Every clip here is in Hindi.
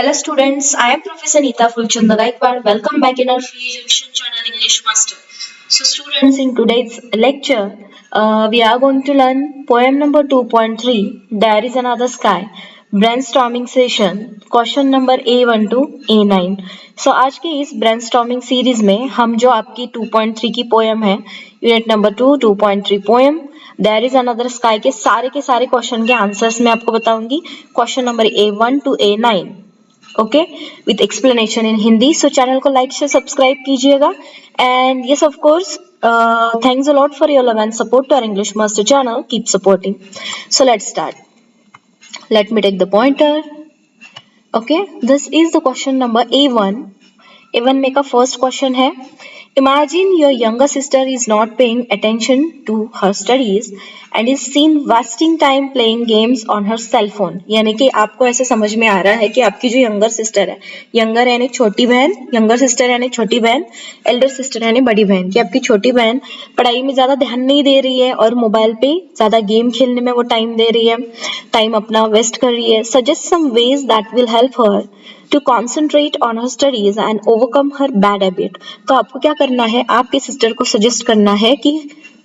Hello students, I am Professor Neeta Fulchanda Gaikwad. Welcome back in our free education channel English Master. So students, in today's lecture, we are going to learn poem number 2.3, There is Another Sky, brainstorming session, question number A1 to A9. So आज की इस brainstorming series में हम जो आपकी 2.3 की poem है, unit number 2, 2.3 poem, there is another sky के सारे क्वेश्चन के आंसर्स मैं आपको बताऊंगी question number A1 to A9 okay with explanation in Hindi. So channel को लाइक शेयर सब्सक्राइब कीजिएगा and yes of course thanks a lot for your love and support to our English master channel. Keep supporting. So let's start. Let me take the pointer. Okay, this is the question number A1. A1 में का फर्स्ट क्वेश्चन है, Imagine your younger sister is not paying attention to her studies and is seen wasting time playing games on her cell phone. यानी कि आपको ऐसे समझ में आ रहा है कि आपकी जो यंगर सिस्टर है, यंगर यानी छोटी बहन, यंगर सिस्टर यानी छोटी बहन, एल्डर सिस्टर यानी बड़ी बहन, कि आपकी छोटी बहन पढ़ाई में ज्यादा ध्यान नहीं दे रही है और मोबाइल पे ज्यादा गेम खेलने में वो टाइम दे रही है, टाइम अपना वेस्ट कर रही है. Suggest some ways that will help her to concentrate on her studies and overcome her bad habit. तो आपको क्या करना है, आपके सिस्टर को सजेस्ट करना है कि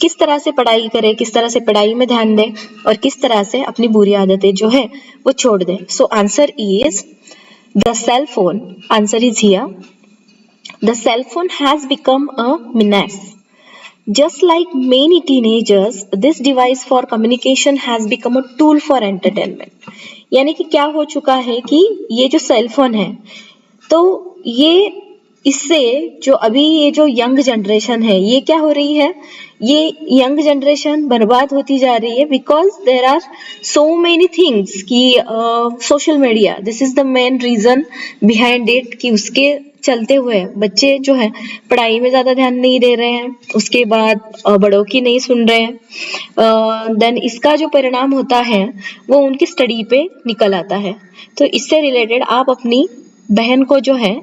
किस तरह से पढ़ाई करे, किस तरह से पढ़ाई में ध्यान दे और किस तरह से अपनी बुरी आदतें जो है वो छोड़ दे. So answer is the cell phone. Answer is here. The cell phone has become a menace. Just like many teenagers, this device for communication has become a tool for entertainment. यानी कि क्या हो चुका है कि ये जो सेल फोन है, तो ये इससे जो अभी ये जो यंग जनरेशन है, ये क्या हो रही है, ये यंग जनरेशन बर्बाद होती जा रही है because there are so many things कि social media, this is the main reason behind it, कि उसके चलते हुए बच्चे जो है पढ़ाई में ज्यादा ध्यान नहीं दे रहे हैं, उसके बाद बड़ों की नहीं सुन रहे हैं, देन इसका जो परिणाम होता है वो उनकी स्टडी पे निकल आता है. तो इससे रिलेटेड आप अपनी बहन को जो है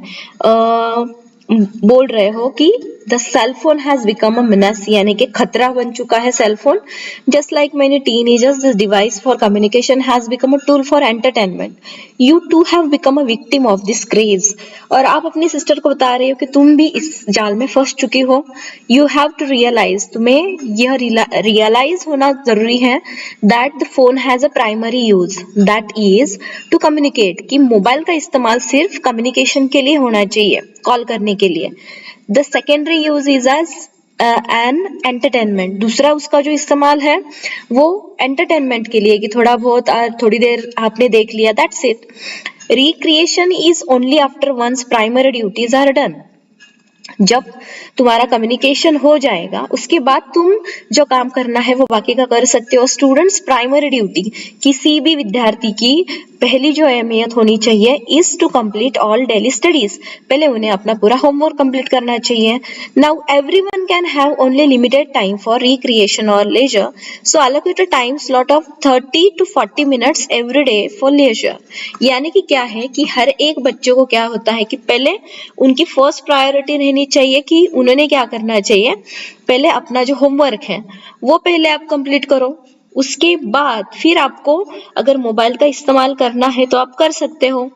बोल रहे हो कि the cell phone has become a menace, यानी कि खतरा बन चुका है cell phone. Just like many teenagers, this device for communication has become a tool for entertainment. You too have become a victim of this craze. और आप अपनी सिस्टर को बता रहे हो कि तुम भी इस जाल में फंस चुकी हो. यू हैव टू रियलाइज, तुम्हें यह रियलाइज होना जरूरी है that the phone has a primary use, that is to communicate, कि मोबाइल का इस्तेमाल सिर्फ कम्युनिकेशन के लिए होना चाहिए, कॉल करने के लिए. The secondary use is as an entertainment. दूसरा उसका जो इस्तेमाल है वो एंटरटेनमेंट के लिए, कि थोड़ा बहुत थोड़ी देर आपने देख लिया, that's it. Recreation is only after once primary duties are done. जब तुम्हारा कम्युनिकेशन हो जाएगा उसके बाद तुम जो काम करना है वो बाकी का कर सकते हो. स्टूडेंट्स प्राइमरी ड्यूटी, किसी भी विद्यार्थी की पहली जो अहमियत होनी चाहिए is to complete all daily studies. पहले उन्हें अपना पूरा होमवर्क कंप्लीट करना चाहिए. Now everyone can have only limited time for recreation और leisure, so allocate a time slot of 30 to 40 minutes every day for leisure. यानी कि क्या है कि हर एक बच्चे को क्या होता है कि पहले उनकी फर्स्ट प्रायोरिटी रहनी चाहिए कि उन्होंने क्या करना चाहिए, पहले अपना जो होमवर्क है वो पहले आप कंप्लीट करो. उसके बाद फिर आपको अगर मोबाइल का इस्तेमाल करना है तो आप कर सकते हो.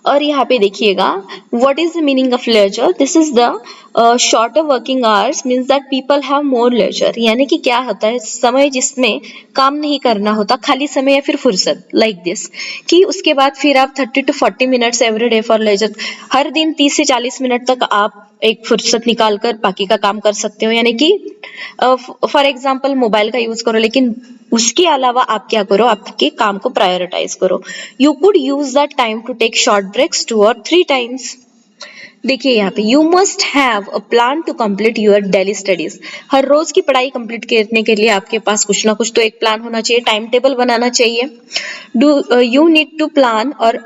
और यहाँ पे देखिएगा, what is the meaning of leisure. This is the shorter working hours means that people have more leisure. यानी कि क्या होता है, समय जिसमें काम नहीं करना होता, खाली समय या फिर फुर्सत, लाइक दिस, कि उसके बाद फिर आप 30 to 40 minutes every day for leisure. हर दिन 30 से 40 मिनट तक आप एक फुर्सत निकाल कर बाकी का काम कर सकते हो. यानी कि फॉर एग्जाम्पल मोबाइल का यूज करो, लेकिन उसके अलावा आप क्या करो, आपके काम को प्रायोरिटाइज करो. You could use that time to take short breaks 2 or 3 times. देखिए यहाँ पे, you must have a plan to complete your daily studies. हर रोज की पढ़ाई कंप्लीट करने के लिए आपके पास कुछ ना कुछ तो एक प्लान होना चाहिए, टाइम टेबल बनाना चाहिए. यू नीड टू प्लान, और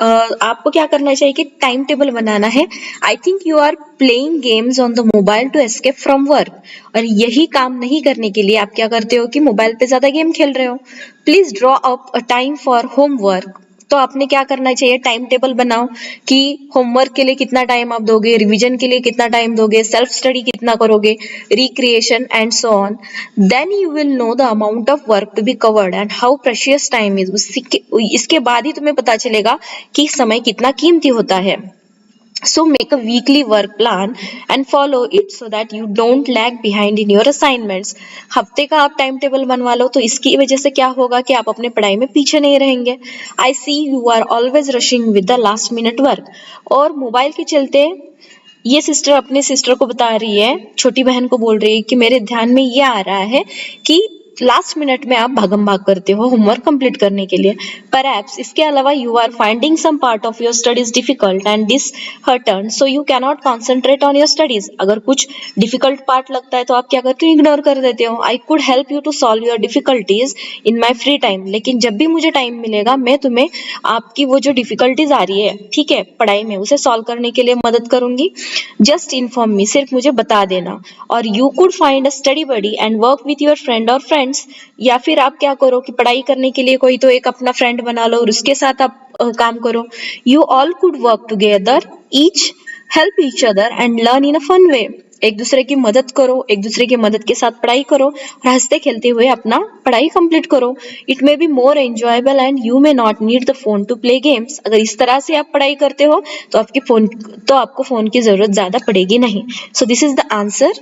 आपको क्या करना चाहिए कि टाइम टेबल बनाना है. I think you are playing games on the mobile to escape from work. और यही काम नहीं करने के लिए आप क्या करते हो कि मोबाइल पे ज्यादा गेम खेल रहे हो. Please draw up a time for homework. तो आपने क्या करना चाहिए, टाइम टेबल बनाओ कि होमवर्क के लिए कितना टाइम आप दोगे, रिवीजन के लिए कितना टाइम दोगे, सेल्फ स्टडी कितना करोगे, recreation and so on. Then you will know the amount of work to be covered and how precious time is. इसके बाद ही तुम्हें पता चलेगा कि समय कितना कीमती होता है. So make a weekly work plan and follow it so that you don't lag behind in your assignments. हफ्ते का आप टाइम टेबल बनवा लो तो इसकी वजह से क्या होगा कि आप अपने पढ़ाई में पीछे नहीं रहेंगे. I see you are always rushing with the last minute work. और मोबाइल के चलते ये सिस्टर अपने सिस्टर को बता रही है, छोटी बहन को बोल रही है कि मेरे ध्यान में ये आ रहा है कि लास्ट मिनट में आप भागम भाग करते हो होमवर्क कंप्लीट करने के लिए. परहैप्स इसके अलावा you are finding some part of your studies difficult and disheartened so you can not concentrate on your studies. अगर कुछ डिफिकल्ट पार्ट लगता है तो आप क्या करते हो, इग्नोर कर देते हो. I could help you to solve your difficulties in my free time. लेकिन जब भी मुझे टाइम मिलेगा मैं तुम्हें आपकी वो जो डिफिकल्टीज आ रही है, ठीक है, पढ़ाई में, उसे सॉल्व करने के लिए मदद करूंगी. जस्ट इन्फॉर्म मी, सिर्फ मुझे बता देना. और you could find a study buddy and work with your friend or friends. या फिर आप क्या करो कि पढ़ाई करने के लिए कोई तो एक अपना फ्रेंड बना लो और उसके साथ आप काम करो. You all could work together, each help each other and learn in a fun way. एक दूसरे की मदद करो, एक दूसरे की मदद के साथ पढ़ाई करो और हंसते खेलते हुए अपना पढ़ाई कंप्लीट करो. It may be more enjoyable and you may not need the phone to play games. अगर इस तरह से आप पढ़ाई करते हो तो आपको फोन की जरूरत ज्यादा पड़ेगी नहीं. सो दिस इज द आंसर.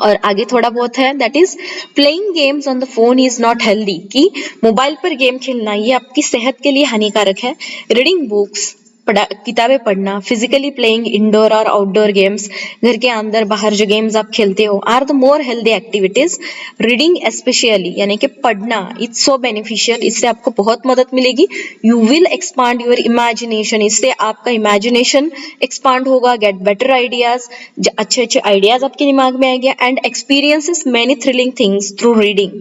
और आगे थोड़ा बहुत है, that is playing games on the phone is not healthy. कि मोबाइल पर गेम खेलना ये आपकी सेहत के लिए हानिकारक है. रीडिंग बुक्स, किताबें पढ़ना, physically playing indoor or outdoor games, घर के अंदर बाहर जो गेम्स आप खेलते हो, are the more healthy activities. Reading specially यानी कि पढ़ना, इट्स सो बेनिफिशियल, इससे आपको बहुत मदद मिलेगी. You will expand your imagination, इससे आपका इमेजिनेशन एक्सपांड होगा. गेट बेटर आइडियाज, अच्छे अच्छे आइडियाज आपके दिमाग में आएंगे. And experiences many thrilling things through reading.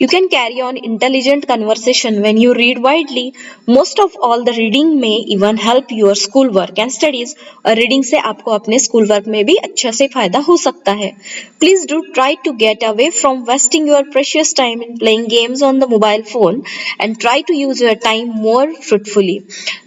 You can carry on intelligent conversation when you read widely. Most of all the reading में even help your school work and studies. और रीडिंग से आपको अपने स्कूल वर्क में भी अच्छा से फायदा हो सकता है. Please do try to get away from wasting your precious time in playing games on the mobile phone and try to use your time more fruitfully.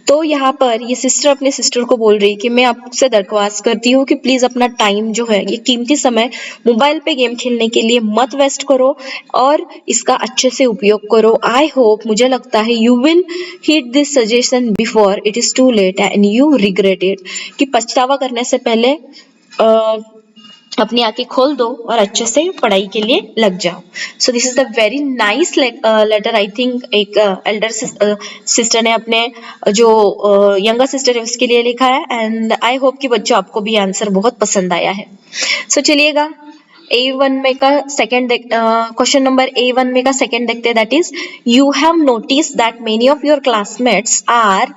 तो यहाँ पर ये सिस्टर अपने सिस्टर को बोल रही है कि मैं आपसे दरख्वास्त करती हूँ कि प्लीज अपना टाइम जो है, ये कीमती समय मोबाइल पे गेम खेलने के लिए मत वेस्ट करो और इसका अच्छे से उपयोग करो. आई होप, मुझे लगता है, you will heed this suggestion before it is too late and you regret it. कि पछतावा करने से पहले अपनी आंखें खोल दो और अच्छे से पढ़ाई के लिए लग जाओ. So this is the very nice letter. I think एक एल्डर सिस्टर ने अपने जो यंगर सिस्टर है उसके लिए लिखा है. एंड आई होप कि बच्चों आपको भी आंसर बहुत पसंद आया है. सो चलिएगा A1 में का सेकंड क्वेश्चन नंबर A1 में का सेकंड देखते हैं. That is you have notice that many of your classmates are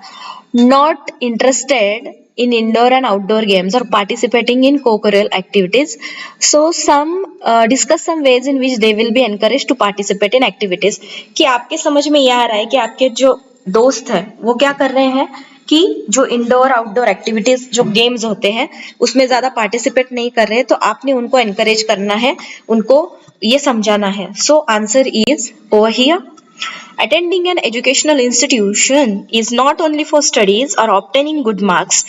not interested in indoor and outdoor games or participating in co-curricular activities. So discuss some ways in which they will be encouraged to participate in activities. कि आपके समझ में यह आ रहा है कि आपके जो दोस्त हैं वो क्या कर रहे हैं कि जो इंडोर आउटडोर एक्टिविटीज जो गेम्स होते हैं उसमें ज्यादा पार्टिसिपेट नहीं कर रहे हैं, तो आपने उनको एनकरेज करना है, उनको ये समझाना है. So answer is over here. Attending an educational institution is not only for studies or obtaining good marks.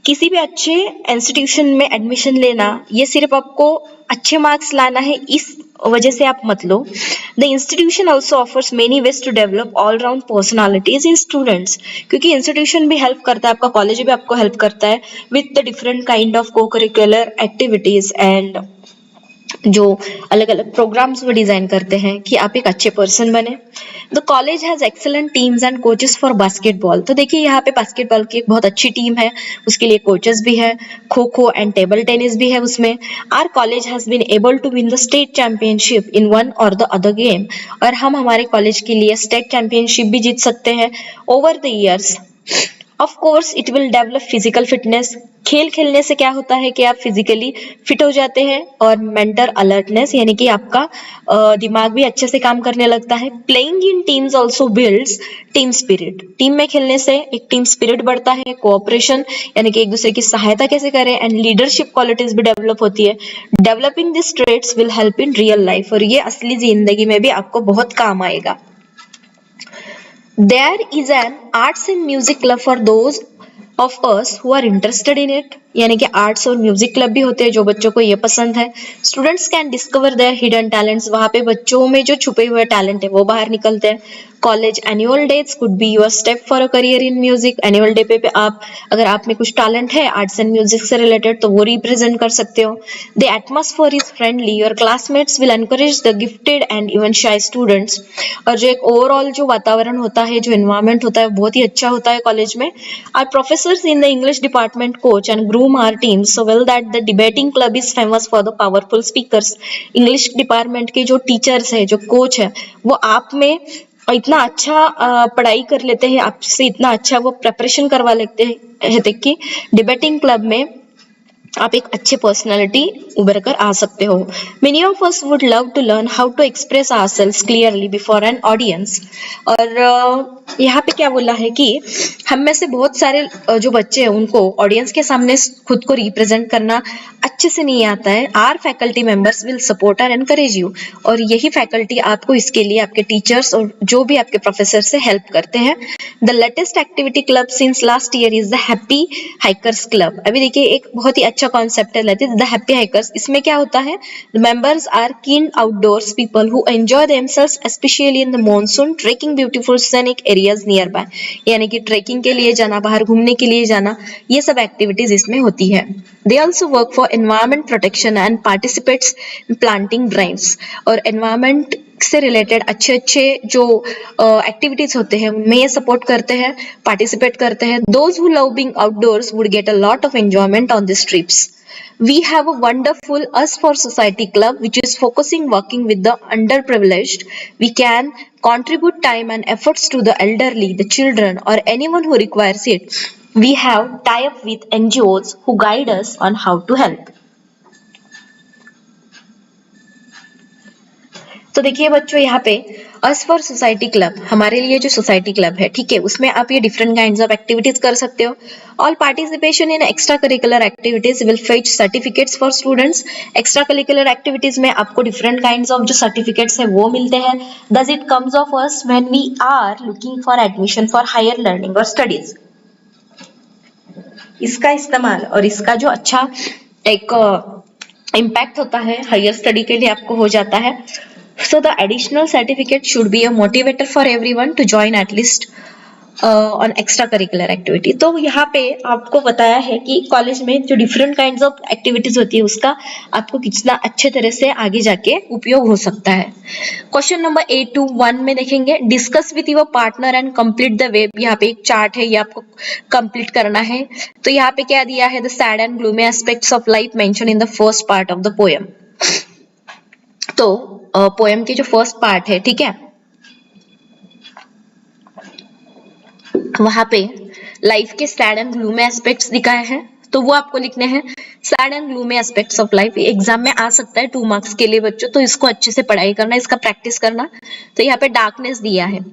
किसी भी अच्छे इंस्टीट्यूशन में एडमिशन लेना ये सिर्फ आपको अच्छे मार्क्स लाना है इस वजह से आप मत लो. The institution also offers many ways to develop all round personalities in students. क्योंकि इंस्टीट्यूशन भी हेल्प करता है, आपका कॉलेज भी आपको हेल्प करता है with the different kind of co-curricular activities and जो अलग अलग प्रोग्राम्स वो डिजाइन करते हैं कि आप एक अच्छे पर्सन बने. The college has excellent teams and coaches for basketball. तो देखिए यहाँ पे बास्केटबॉल की एक बहुत अच्छी टीम है, उसके लिए कोचेस भी है, kho kho and table tennis भी है उसमें. Our college has been able to win the state championship in one or the other game. और हम हमारे कॉलेज के लिए स्टेट चैंपियनशिप भी जीत सकते हैं over the years. Of course it will develop physical fitness. खेल खेलने से क्या होता है कि आप फिजिकली फिट हो जाते हैं और मेंटल अलर्टनेस यानी कि आपका दिमाग भी अच्छे से काम करने लगता है. Playing in teams also builds team spirit. Team में खेलने से एक टीम स्पिरिट बढ़ता है, कोऑपरेशन यानी कि एक दूसरे की सहायता कैसे करें, एंड लीडरशिप क्वालिटीज भी डेवलप होती है. Developing this traits will help in real life. और ये असली जिंदगी में भी आपको बहुत काम आएगा. There is an arts and music club for those of us who are interested in it. यानी कि आर्ट्स और म्यूजिक क्लब भी होते हैं जो बच्चों को ये पसंद है. Students can discover their hidden talents. वहां पे बच्चों में जो छुपे हुए टैलेंट है वो बाहर निकलते हैं. College annual days could be your step for a career in music. Annual day पे आप अगर आप में कुछ टैलेंट है आर्ट्स एंड म्यूजिक से रिलेटेड तो वो रिप्रेजेंट कर सकते हो. The atmosphere is friendly. Your classmates will encourage the gifted and even shy students. और जो एक ओवरऑल जो वातावरण होता है, जो एनवायरमेंट होता है, बहुत ही अच्छा होता है कॉलेज में. Our professors in the English department coach and groom our team so well that the debating club is famous for the powerful speakers. English department के जो टीचर्स है, जो कोच है, वो आप में इतना अच्छा पढ़ाई कर लेते हैं, आपसे इतना अच्छा वो प्रिपरेशन करवा लेते हैं कि डिबेटिंग क्लब में आप एक अच्छे पर्सनालिटी उभर कर आ सकते हो. Many of us would love to learn how to express ourselves clearly before an audience. और यहाँ पे क्या बोला है कि हम में से बहुत सारे जो बच्चे हैं उनको ऑडियंस के सामने खुद को रिप्रेजेंट करना अच्छे से नहीं आता है. Our faculty members will support and encourage you. और यही फैकल्टी आपको इसके लिए आपके टीचर्स और जो भी आपके प्रोफेसर से हेल्प करते हैं. The latest activity club since last year is the happy hikers club. अभी देखिए एक बहुत ही अच्छा कॉन्सेप्ट है द हैप्पी हाइकर्स. इसमें क्या होता है, the members are keen outdoors people who enjoy themselves specially in the monsoon trekking beautiful scenic areas nearby. यानी कि ट्रेकिंग के लिए जाना, बाहर घूमने के लिए जाना, ये सब एक्टिविटीज इसमें होती है. They also work for environment protection and participates in planting drives. और एनवायरमेंट से रिलेटेड अच्छे अच्छे जो एक्टिविटीज होते हैं उनमें ये सपोर्ट करते हैं, पार्टिसिपेट करते हैं. Those who love being outdoors would get a lot of enjoyment on this trips. We have a wonderful Us for Society club which is focusing working with the underprivileged. We can contribute time and efforts to the elderly, the children or anyone who requires it. We have tie up with NGOs who guide us on how to help. तो देखिए बच्चों यहाँ पे अस फॉर सोसाइटी क्लब, हमारे लिए जो सोसाइटी क्लब है, ठीक है, उसमें आप ये डिफरेंट काइंड्स ऑफ एक्टिविटीज कर सकते हो. All participation in extra curricular activities will fetch certificates for students. Extra curricular activities में आपको डिफरेंट काइंड्स ऑफ जो सर्टिफिकेट्स है वो मिलते हैं. Thus it comes of us when we are looking for admission for higher learning or studies. इसका इस्तेमाल और इसका जो अच्छा एक इम्पैक्ट होता है हायर स्टडी के लिए आपको हो जाता है. So the additional certificate should be a motivator for everyone to join at least on extracurricular activity. तो यहाँ पे आपको बताया है कि कॉलेज में जो डिफरेंट काइंड्स ऑफ एक्टिविटीज होती है उसका आपको कितना अच्छे तरह से आगे जाके उपयोग हो सकता है. क्वेश्चन नंबर 8-1 में देखेंगे discuss with your partner and complete the web. यहाँ पे एक चार्ट है, ये आपको कंप्लीट करना है. तो यहाँ पे क्या दिया है, the sad and gloomy aspects of life mention in the first part of the poem. तो पोएम के जो फर्स्ट पार्ट है, ठीक है, वहां पे लाइफ के सैड एंड ग्लूमी एस्पेक्ट्स दिखाए हैं, तो वो आपको लिखने हैं. Sad and gloomy aspects of life exam में आ सकता है 2 मार्क्स के लिए बच्चों, तो इसको अच्छे से पढ़ाई करना, इसका प्रैक्टिस करना. तो यहाँ पे डार्कनेस दिया है,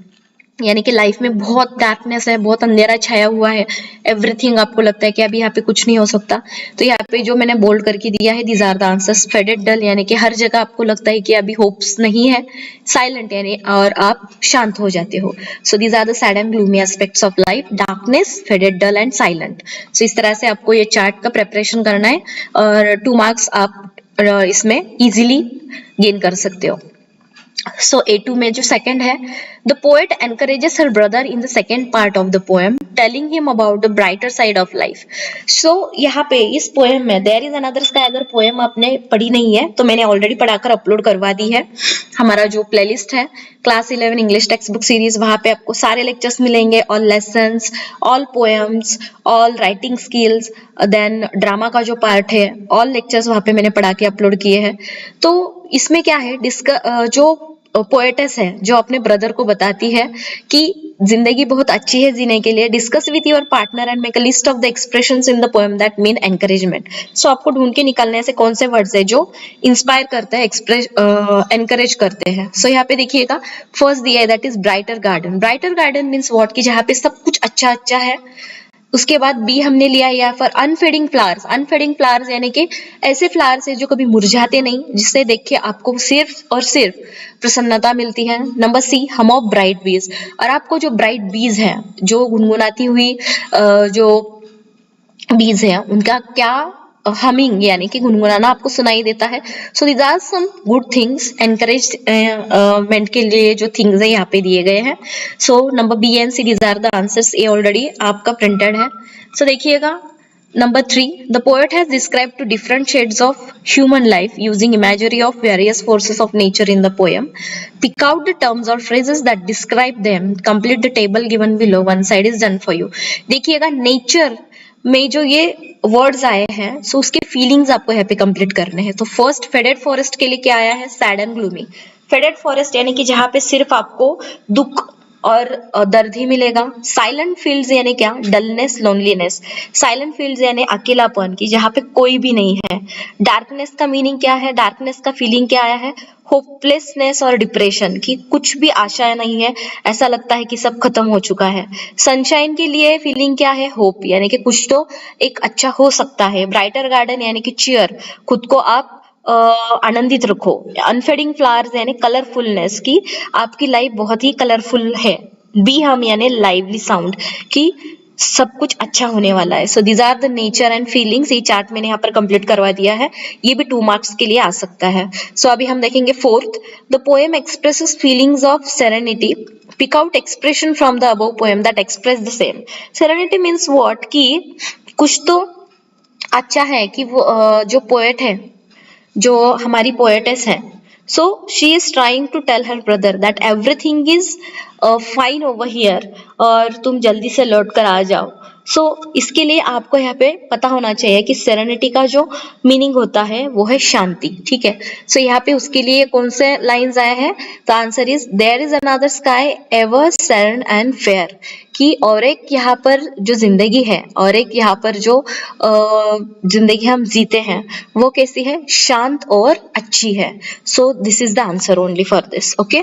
यानी कि लाइफ में बहुत डार्कनेस है, बहुत अंधेरा छाया हुआ है, एवरीथिंग आपको लगता है कि अभी यहाँ पे कुछ नहीं हो सकता. तो यहाँ पे जो मैंने बोल्ड करके दिया है, these are the answers. Faded dull यानी कि हर जगह आपको लगता है कि अभी होप्स नहीं है. साइलेंट यानी और आप शांत हो जाते हो. So these are the sad and gloomy aspects of life, darkness, faded dull and silent. So इस तरह से आपको ये चार्ट का प्रिपरेशन करना है और 2 मार्क्स आप इसमें इजीली गेन कर सकते हो. So A2 में जो सेकंड है, the poet encourages her brother in the second part of the poem, telling him about the brighter side of life. So यहाँ पे इस पोएम में there is another sky, अगर पोएम आपने पढ़ी नहीं है तो मैंने ऑलरेडी पढ़ाकर अपलोड करवा दी है. हमारा जो प्लेलिस्ट है class 11 English text book series, वहां पे आपको सारे लेक्चर्स मिलेंगे, all lessons, all poems, all writing skills, then drama का जो पार्ट है, ऑल लेक्चर्स वहां पे मैंने पढ़ा के अपलोड किए हैं. तो इसमें क्या है, जो पोएटेस है जो अपने ब्रदर को बताती है कि जिंदगी बहुत अच्छी है जीने के लिए. Discuss with your partner and make a list of the expressions in the poem that mean encouragement. So आपको ढूंढ के निकालने से कौन से वर्ड्स है जो इंस्पायर करते हैं, एक्सप्रेस एनकरेज करते हैं. सो यहाँ पे देखिएगा फर्स्ट दिया है that is brighter garden. Brighter garden means what, कि जहाँ पे सब कुछ अच्छा अच्छा है, उसके बाद बी हमने लिया यहाँ पर अनफेडिंग फ्लावर्स। अनफेडिंग फ्लावर्स यानी कि ऐसे फ्लावर्स है जो कभी मुरझाते नहीं, जिससे देख के आपको सिर्फ और सिर्फ प्रसन्नता मिलती है। नंबर सी हम ऑफ ब्राइट बीज, और आपको जो ब्राइट बीज है, जो गुनगुनाती हुई जो बीज है, उनका क्या हमिंग यानी कि गुनगुनाना आपको सुनाई देता है। So these are some good things encouragement के लिए जो थिंग्स है यहाँ पे दिए गए हैं। So number B and C these are the answers. A already आपका प्रिंटेड है। सो देखिएगा number 3, the poet has described to different shades of human life using imagery of various forces of nature in the poem. Pick out the terms or phrases that describe them. Complete the table given below. One side is done for you. देखिएगा नेचर में जो ये वर्ड्स आए हैं, सो उसके फीलिंग्स आपको यहाँ पे कंप्लीट करने हैं। तो फर्स्ट फेडेड फॉरेस्ट के लिए क्या आया है? Sad and gloomy. Faded forest यानी कि जहाँ पे सिर्फ आपको दुख और दर्द ही मिलेगा। साइलेंट फील्ड्स यानी क्या? Dullness, loneliness. साइलेंट फील्ड्स यानी अकेलापन की, जहाँ पे कोई भी नहीं है। डार्कनेस का मीनिंग क्या है? डार्कनेस का फीलिंग क्या आया है? होपलेसनेस और डिप्रेशन की, कुछ भी आशा नहीं है, ऐसा लगता है कि सब खत्म हो चुका है। सनशाइन के लिए फीलिंग क्या है? होप, यानी कि कुछ तो एक अच्छा हो सकता है। ब्राइटर गार्डन यानी कि चीयर, खुद को आप आनंदित रखो। अनफेडिंग फ्लावर्स यानी कलरफुलनेस की, आपकी लाइफ बहुत ही कलरफुल है। बी हम यानी लाइवली साउंड की, सब कुछ अच्छा होने वाला है। So these are the nature and feelings. ये चार्ट मैंने यहाँ पर कंप्लीट करवा दिया है, ये भी 2 मार्क्स के लिए आ सकता है। सो अभी हम देखेंगे fourth, the poem expresses feelings of serenity. Pick out expression from the above poem that express the same. Serenity means what, कि कुछ तो अच्छा है कि वो जो पोएट है, जो हमारी पोएटेस है, so she is trying to tell her brother that everything is fine over here, और तुम जल्दी से लौट कर आ जाओ। सो इसके लिए आपको यहाँ पे पता होना चाहिए कि सेरेनिटी का जो मीनिंग होता है वो है शांति, ठीक है। सो यहाँ पे उसके लिए कौन से लाइंस आए हैं? The answer is there is another sky ever serene and fair, कि और एक यहाँ पर जो जिंदगी है, और एक यहाँ पर जो जिंदगी हम जीते हैं, वो कैसी है? शांत और अच्छी है। So this is the answer only for this. Okay,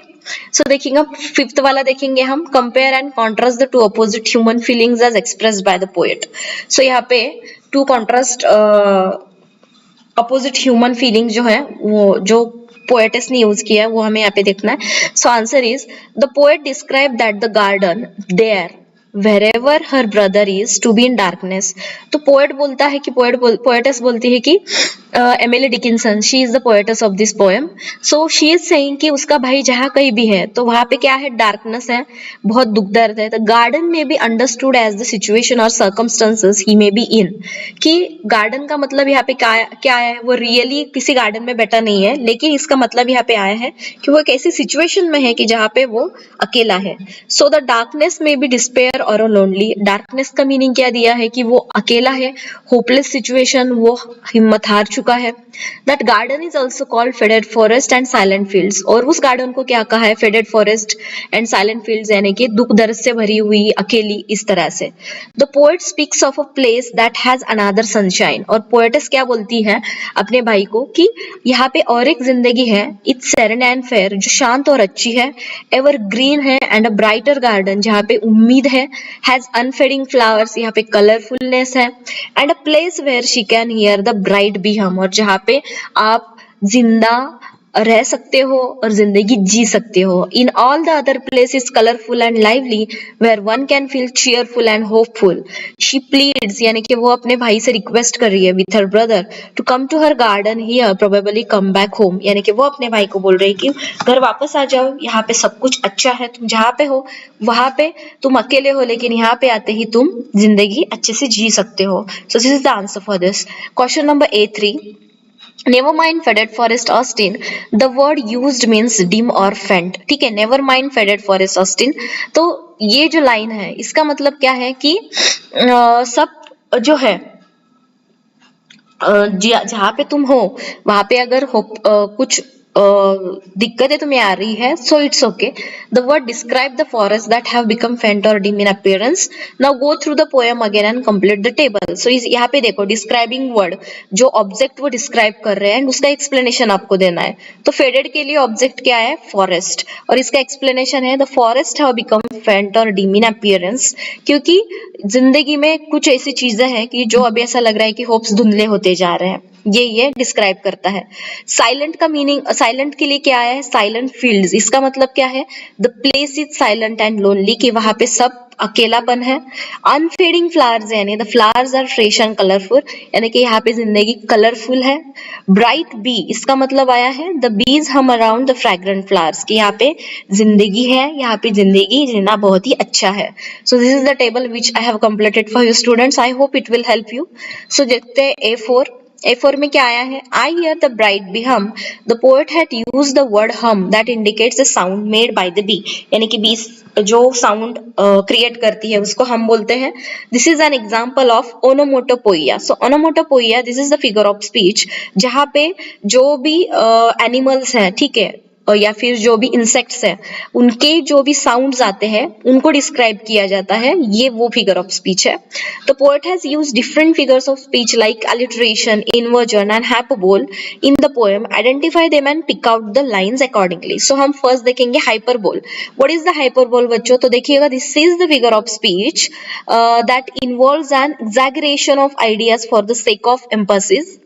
so देखिएगा फिफ्थ वाला देखेंगे हम, compare and contrast the two opposite human feelings as expressed by the poet. So यहाँ पे two contrast opposite human feeling जो है, वो जो पोएटेस ने यूज किया है, वो हमें यहाँ पे देखना है। So answer is the poet describe that the garden there wherever her brother is to be in darkness। तो पोएट बोलता है कि पोएटेस बोलती है कि Emily Dickinson, she is the poetess of this poem. So she is saying कि उसका भाई जहाँ कहीं भी है, तो वहां पे क्या है? डार्कनेस है, बहुत दुख दर्द है। द गार्डन में be understood as the situation और circumstances he may be in, कि गार्डन का मतलब यहाँ पे क्या आया है? वो रियली किसी गार्डन में बैठा नहीं है, लेकिन इसका मतलब यहाँ पे आया है कि वो एक ऐसी सिचुएशन में है कि जहाँ पे वो अकेला है। सो द डार्कनेस में बी डिस्पेयर और लोनली। डार्कनेस का मीनिंग क्या दिया है? कि वो अकेला है, होपलेस सिचुएशन, वो हिम्मत हार चुका है। That garden is also called faded forest and silent fields, और उस गार्डन को क्या कहा है? Faded forest and silent fields, यानी कि दुख दर्द से भरी हुई, अकेली, इस तरह से। The poet speaks of a place that has another sunshine, और पोएटेस क्या बोलती है अपने भाई को कि यहाँ पे और एक जिंदगी है, इट्स सेरेन एंड फेयर, जो शांत और अच्छी है, एवर ग्रीन है, एंड अ ब्राइटर गार्डन, जहाँ पे उम्मीद है, हैज अनफेडिंग फ्लावर्स, यहाँ पे कलरफुलनेस है, and a place where she can hear the bright bee hum, और जहाँ पे आप जिंदा रह सकते हो और जिंदगी जी सकते हो। In all the other places colourful and lively, where one can feel cheerful and hopeful. She pleads, यानी कि वो अपने भाई से रिक्वेस्ट कर रही है with her brother to come to her garden here, probably come back home, यानी कि वो अपने भाई को बोल रही है कि घर वापस आ जाओ, यहाँ पे सब कुछ अच्छा है, तुम जहाँ पे हो वहां पे तुम अकेले हो, लेकिन यहाँ पे आते ही तुम जिंदगी अच्छे से जी सकते हो। सो this is the answer for this question number A3। Never mind faded forest Austin, the word used means dim or faint, ठीक है। never mind faded forest Austin, तो ये जो लाइन है इसका मतलब क्या है कि सब जो है जहाँ पे तुम हो वहां पे अगर कुछ दिक्कतें तुम्हें आ रही है, so it's okay. The word describe the forest that have become faint और dim in appearance. Now go through the poem again and complete the table. So यहाँ पे देखो डिस्क्राइबिंग वर्ड, जो ऑब्जेक्ट वो डिस्क्राइब कर रहे हैं एंड उसका एक्सप्लेनेशन आपको देना है. तो फेडेड के लिए ऑब्जेक्ट क्या है? फॉरेस्ट. और इसका एक्सप्लेनेशन है the forest have become faint और डिम इन अपीयरेंस. क्योंकि जिंदगी में कुछ ऐसी चीजें हैं कि जो अभी ऐसा लग रहा है कि होप्स धुंधले होते जा रहे हैं. ये डिस्क्राइब करता है. साइलेंट का मीनिंग, साइलेंट के लिए क्या है? Silent fields. इसका मतलब क्या है? The place is silent and lonely, कि वहां पे सब अकेलापन है. अनफेडिंग फ्लावर्स यानी the flowers are fresh and colourful, यानी कि यहाँ पे जिंदगी कलरफुल है. ब्राइट बी, इसका मतलब आया है द बीज हम अराउंड द फ्रेग्रेंट फ्लावर्स, कि यहाँ पे जिंदगी है, यहाँ पे जिंदगी जीना बहुत ही अच्छा है. So this is the table which I have completed for you students. I hope it will help you. So देखते हैं A4. A4 में क्या आया है? I hear the bright bee hum. The poet had used the word hum that indicates the sound made by the bee. यानी कि बी जो साउंड क्रिएट करती है उसको हम बोलते हैं. This is an example of onomatopoeia. So onomatopoeia this is the figure of speech, जहाँ पे जो भी एनिमल्स हैं, ठीक है, या फिर जो भी इंसेक्ट्स हैं, उनके जो भी साउंड्स आते हैं उनको डिस्क्राइब किया जाता है. ये वो फिगर ऑफ स्पीच है. The poet has used different figures of speech like alliteration, inversion and hyperbole in the poem. Identify them and pick out the lines accordingly. So हम फर्स्ट देखेंगे hyperbole. What is the hyperbole बच्चों? तो देखिएगा, this is the figure of speech that involves an exaggeration of ideas for the sake of emphasis.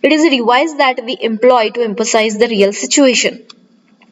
It is a device that we employ to emphasize the real situation.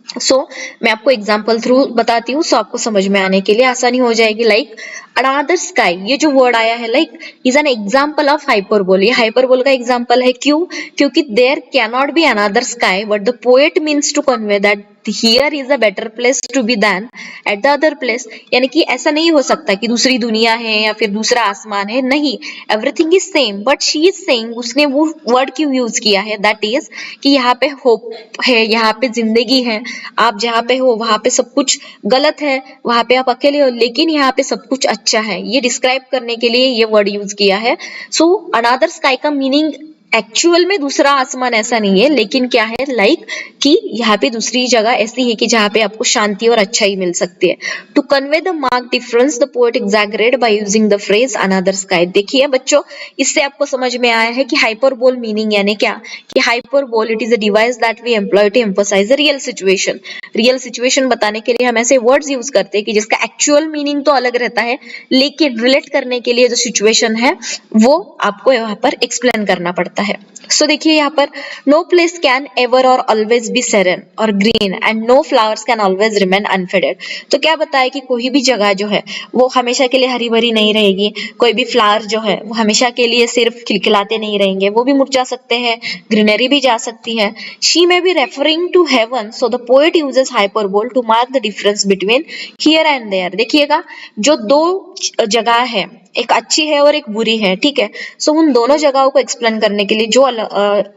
मैं आपको एग्जाम्पल थ्रू बताती हूँ, आपको समझ में आने के लिए आसानी हो जाएगी. लाइक अनदर स्काई, ये जो वर्ड आया है like is an example of hyperbole. ये हाइपरबोल का एग्जाम्पल है. क्यों? क्योंकि there can not be another sky, but the poet means to convey that here is a better place to be than at the other place. यानी कि ऐसा नहीं हो सकता कि दूसरी दुनिया है या फिर दूसरा आसमान है. नहीं, everything is same, but she is saying, उसने वो वर्ड क्यों यूज किया है? दैट इज कि यहाँ पे होप है, यहाँ पे जिंदगी है. आप जहाँ पे हो वहां पे सब कुछ गलत है, वहां पे आप अकेले हो, लेकिन यहाँ पे सब कुछ अच्छा है. ये डिस्क्राइब करने के लिए ये वर्ड यूज किया है. सो अनदर स्काई का मीनिंग एक्चुअल में दूसरा आसमान ऐसा नहीं है, लेकिन क्या है लाइक कि यहाँ पे दूसरी जगह ऐसी है कि जहाँ पे आपको शांति और अच्छाई मिल सकती है. To convey the mark difference the poet exaggerate by using the phrase another sky. देखिए बच्चों, इससे आपको समझ में आया है कि हाइपरबोल मीनिंग यानी क्या, कि hyperbole it is a device that we employ to emphasise the real situation. Real situation बताने के लिए हम ऐसे वर्ड्स यूज करते हैं कि जिसका एक्चुअल मीनिंग तो अलग रहता है, लेकिन रिलेट करने के लिए जो सिचुएशन है वो आपको यहाँ पर एक्सप्लेन करना पड़ता है. सो देखिए यहाँ पर, नो प्लेस कैन एवर और ऑलवेज बी सेरेन और green and no flowers can always remain unfaded. तो क्या बताया कि कोई भी जगह जो है वो हमेशा के लिए हरी भरी नहीं रहेगी. कोई भी फ्लावर जो है वो हमेशा के लिए सिर्फ खिलखिलाते नहीं रहेंगे, वो भी मुरझा सकते हैं, ग्रीनरी भी जा सकती है. She may be referring to heaven, so the poet uses hyperbole to mark the difference between here and there. देखिएगा, जो दो जगह है, एक अच्छी है और एक बुरी है, ठीक है. सो उन दोनों जगहों को एक्सप्लेन करने के लिए जो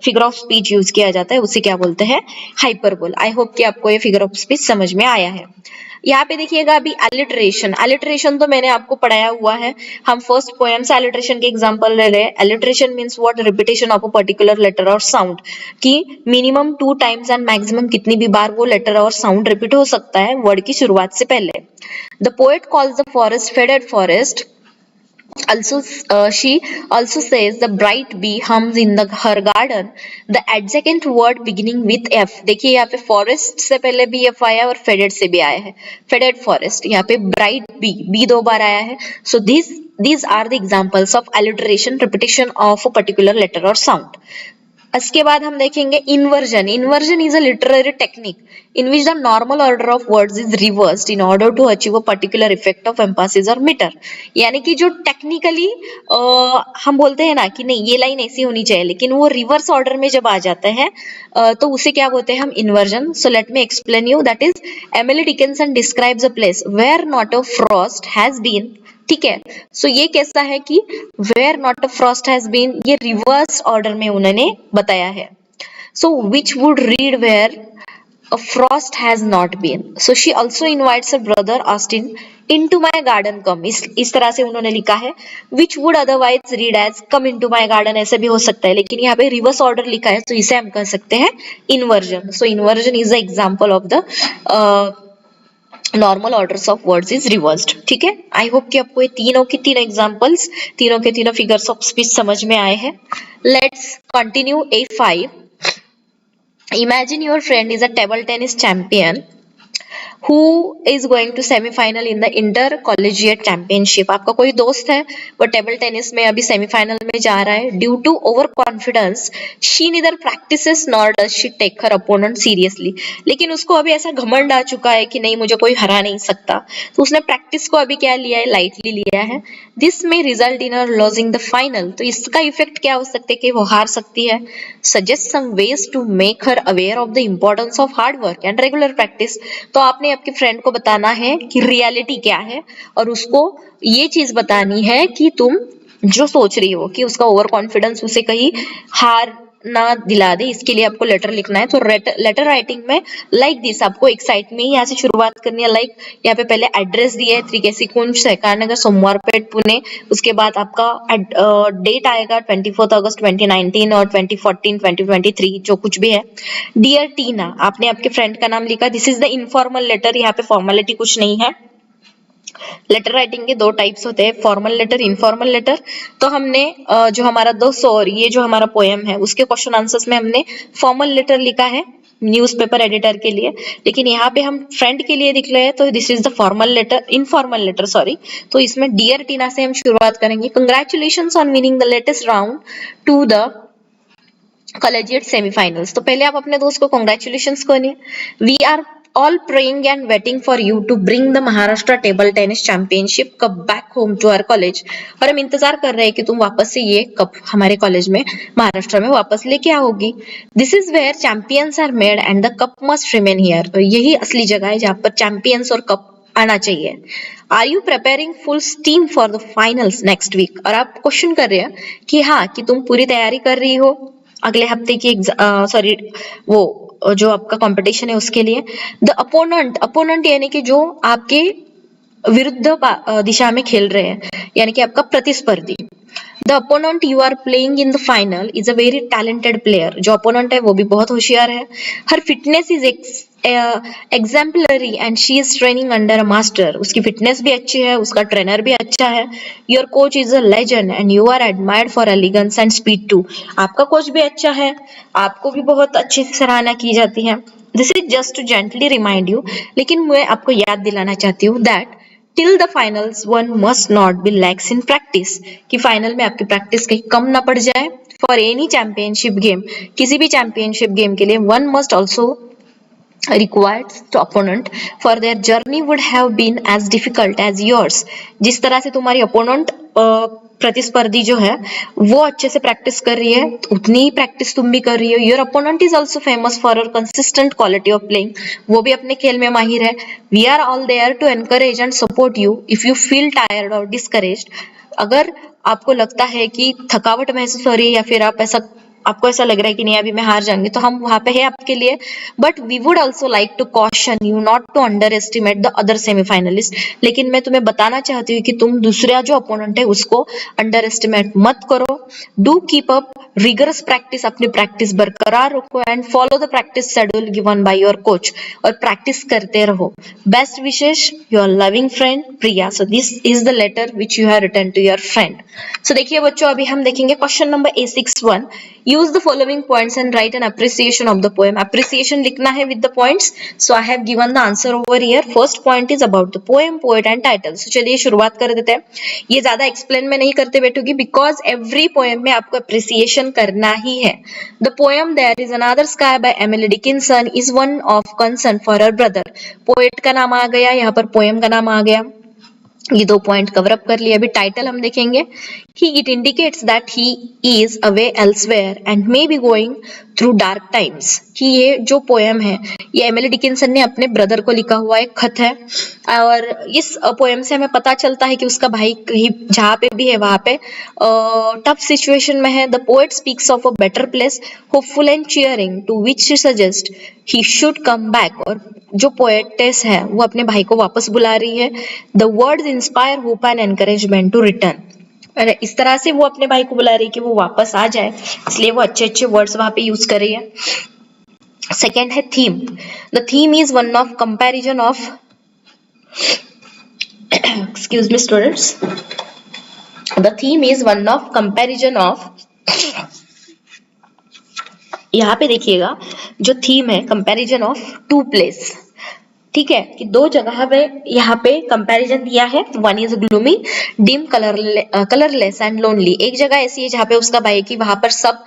फिगर ऑफ स्पीच यूज किया जाता है उसे क्या बोलते हैं? हाइपरबोल. आई होप कि आपको ये फिगर ऑफ स्पीच समझ में आया है. यहाँ पे देखिएगा अभी अलिटरेशन. अलिटरेशन तो मैंने आपको पढ़ाया हुआ है. हम फर्स्ट पोएम से अलिटरेशन के एग्जांपल ले रहे हैं. Alliteration means what? Repetition of a particular letter or sound, कि मिनिमम 2 टाइम्स एंड मैक्सिमम कितनी भी बार वो लेटर और साउंड रिपीट हो सकता है वर्ड की शुरुआत से पहले. The poet calls the forest faded forest. Also, she also says the bright bee hums in her garden. The adjacent word beginning with F. देखिए यहाँ पे forest से पहले भी F आया और faded से भी आया है. Faded forest. यहाँ पे bright bee, bee 2 बार आया है. So these are the examples of alliteration, repetition of a particular letter or sound. इसके बाद हम देखेंगे inversion. Inversion is a literary technique in which the normal order of words is reversed in order to achieve a particular effect of emphasis or metre. यानी कि जो टेक्निकली हम बोलते हैं ना कि नहीं ये लाइन ऐसी होनी चाहिए, लेकिन वो रिवर्स ऑर्डर में जब आ जाते हैं तो उसे क्या बोलते हैं हम? Inversion. So let me explain you. That is Emily Dickinson describes a place where not a frost has been. ठीक है. सो ये कैसा है कि where not a frost has been, ये रिवर्स ऑर्डर में उन्होंने बताया है. So which would read where A frost has not been. So she also invites her brother Austin into my garden come. इस तरह से उन्होंने लिखा है, which would otherwise read as come into my garden, ऐसे भी हो सकता है, लेकिन यहाँ पे रिवर्स ऑर्डर लिखा है तो इसे हम कह सकते हैं inversion. So inversion is the example of the normal orders of words is reversed. ठीक है, आई होप कि आपको ये तीनों की तीनों एग्जांपल्स, तीनों के तीनों फिगर्स ऑफ स्पीच समझ में आए हैं. Let's continue. A5. Imagine your friend is a table tennis champion who is going to semi-final in the inter-collegiate championship. आपका कोई दोस्त है वो टेबल टेनिस में अभी सेमीफाइनल में जा रहा है. Due to over confidence she neither practises nor does she take her opponent seriously. लेकिन उसको अभी ऐसा घमंड आ चुका है कि नहीं मुझे कोई हरा नहीं सकता, तो उसने प्रैक्टिस को अभी क्या लिया है, लाइटली लिया है. दिस में result in her lodging the final. तो इसका इफेक्ट क्या हो सकता है कि वो हार सकती है. Suggest some ways to make her aware of the importance of hard work and regular practice. तो आपने आपके फ्रेंड को बताना है कि रियलिटी क्या है और उसको ये चीज बतानी है कि तुम जो सोच रही हो कि उसका ओवर कॉन्फिडेंस उसे कहीं हार ना दिला दे, इसके लिए आपको लेटर लिखना है. तो लेटर राइटिंग में लाइक दिस आपको एक साइड में ही यहाँ से शुरुआत करनी है. लाइक यहाँ पे पहले एड्रेस दिया है त्रिकेसी कुंज, सहकार नगर, सोमवारपेट, पुणे. उसके बाद आपका डेट आएगा 24 अगस्त 2019 और 2014 2023 जो कुछ भी है. डियर टीना, आपने आपके फ्रेंड का नाम लिखा. This is the informal letter. यहाँ पे फॉर्मेलिटी कुछ नहीं है. लेटर राइटिंग के दो टाइप्स होते हैं, फॉर्मल लेटर, इनफॉर्मल लेटर. तो हमने जो हमारा 200 और ये जो हमारा पोएम है उसके क्वेश्चन आंसर्स में हमने फॉर्मल लेटर लिखा है न्यूज़पेपर एडिटर के लिए, लेकिन यहाँ पे हम फ्रेंड के लिए लिख रहे हैं तो this is the formal letter, informal letter sorry. तो इसमें डियर टीना से हम शुरुआत करेंगे. Congratulations on winning the latest round to the collegiate semifinals. तो पहले आप अपने दोस्त को कंग्रेचुलेशंस करिए. We are all praying and waiting for you to bring the Maharashtra table tennis championship cup back home to our college. और हम इंतजार कर रहे हैं कि तुम वापस से ये कप हमारे कॉलेज में महाराष्ट्र में वापस लेके आओगी. This is where champions are made and the cup must remain here. तो यही असली जगह है जहाँ पर चैंपियंस और कप आना चाहिए. Are you preparing full steam for the finals next week? और आप क्वेश्चन कर रहे हैं कि हाँ कि तुम पूरी तैयारी कर रही हो अगले हफ्ते की सॉरी वो जो आपका कंपटीशन है उसके लिए. द अपोनेंट यानी कि जो आपके विरुद्ध दिशा में खेल रहे हैं, यानी कि आपका प्रतिस्पर्धी. The opponent you are playing in the final is a very talented player. जो अपोनेंट है वो भी बहुत होशियार है. Her fitness is exemplary and she is training under a master. उसकी फिटनेस भी अच्छी है, उसका ट्रेनर भी अच्छा है. Your coach is a legend and you are admired for elegance and speed too. आपका कोच भी अच्छा है, आपको भी बहुत अच्छी सराहना की जाती है. This is just to gently remind you, लेकिन मैं आपको याद दिलाना चाहती हूँ that till the finals one must not be lax in practice. कि फाइनल में आपकी प्रैक्टिस कहीं कम ना पड़ जाए. फॉर एनी चैंपियनशिप गेम, किसी भी चैंपियनशिप गेम के लिए one must also required to opponent for their journey would have been as difficult as yours. जिस तरह से तुम्हारी opponent प्रतिस्पर्धी जो है वो अच्छे से प्रैक्टिस कर रही है, तो उतनी ही प्रैक्टिस तुम भी कर रही हो. Your opponent is also famous for uh consistent quality of playing. वो भी अपने खेल में माहिर है. We are all there to encourage and support you if you feel tired or discouraged. अगर आपको लगता है कि थकावट महसूस हो रही है या फिर आपको ऐसा लग रहा है कि नहीं अभी मैं हार जाऊंगी, तो हम वहां पे है आपके लिए. But we would also like to caution you not to underestimate the other semifinalist. लेकिन मैं तुम्हें बताना चाहती हूँ कि तुम दूसरा जो अपोनेंट है उसको अंडर एस्टिमेट मत करो. Do keep up rigorous practice, अपनी प्रैक्टिस बरकरार रखो and follow the practice schedule given by your coach. और प्रैक्टिस करते रहो. Best wishes, your loving friend Priya. So this is the letter which you have written to your friend. So देखिए बच्चों, अभी हम देखेंगे question number A61. Use the following points and write an appreciation of the poem. Appreciation लिखना है with the points. So I have given the answer over here. First point is about the poem, poet and title. So चलिए शुरुआत कर देते हैं. ये ज्यादा explain में नहीं करते बैठूंगी because every poem में आपको appreciation करना ही है. The poem There is Another Sky by Emily Dickinson is one of concern for her brother. Poet का नाम आ गया, यहाँ पर poem का नाम आ गया. ये 2 पॉइंट कवर अप कर लिए। अभी टाइटल हम देखेंगे। It indicates that he is away elsewhere and may be going through dark times. कि ये जो पोएम है ये एमिली डिकिंसन ने अपने ब्रदर को लिखा हुआ एक खत है, और इस पोएम से हमें पता चलता है कि उसका भाई कहीं जहाँ पे भी है वहां पे टफ सिचुएशन में है। The poet speaks of a better place, hopeful and cheering, to which she suggest he should come back. और जो पोएटेस है वो अपने भाई को वापस बुला रही है। The words inspire hope and encouragement to return. और इस तरह से वो अपने भाई को बुला रही है कि वो वापस आ जाए, इसलिए वो अच्छे अच्छे वर्ड्स वहां पे यूज कर रही है। सेकेंड है theme. The theme is one of comparison of excuse me students, the theme is one of comparison of, यहाँ पे देखिएगा जो थीम है कंपैरिजन ऑफ टू प्लेस। ठीक है कि दो जगह पे यहाँ पे कंपैरिजन दिया है। One is gloomy, dim, colourless and lonely. एक जगह ऐसी है जहाँ पे उसका भाई की वहां पर सब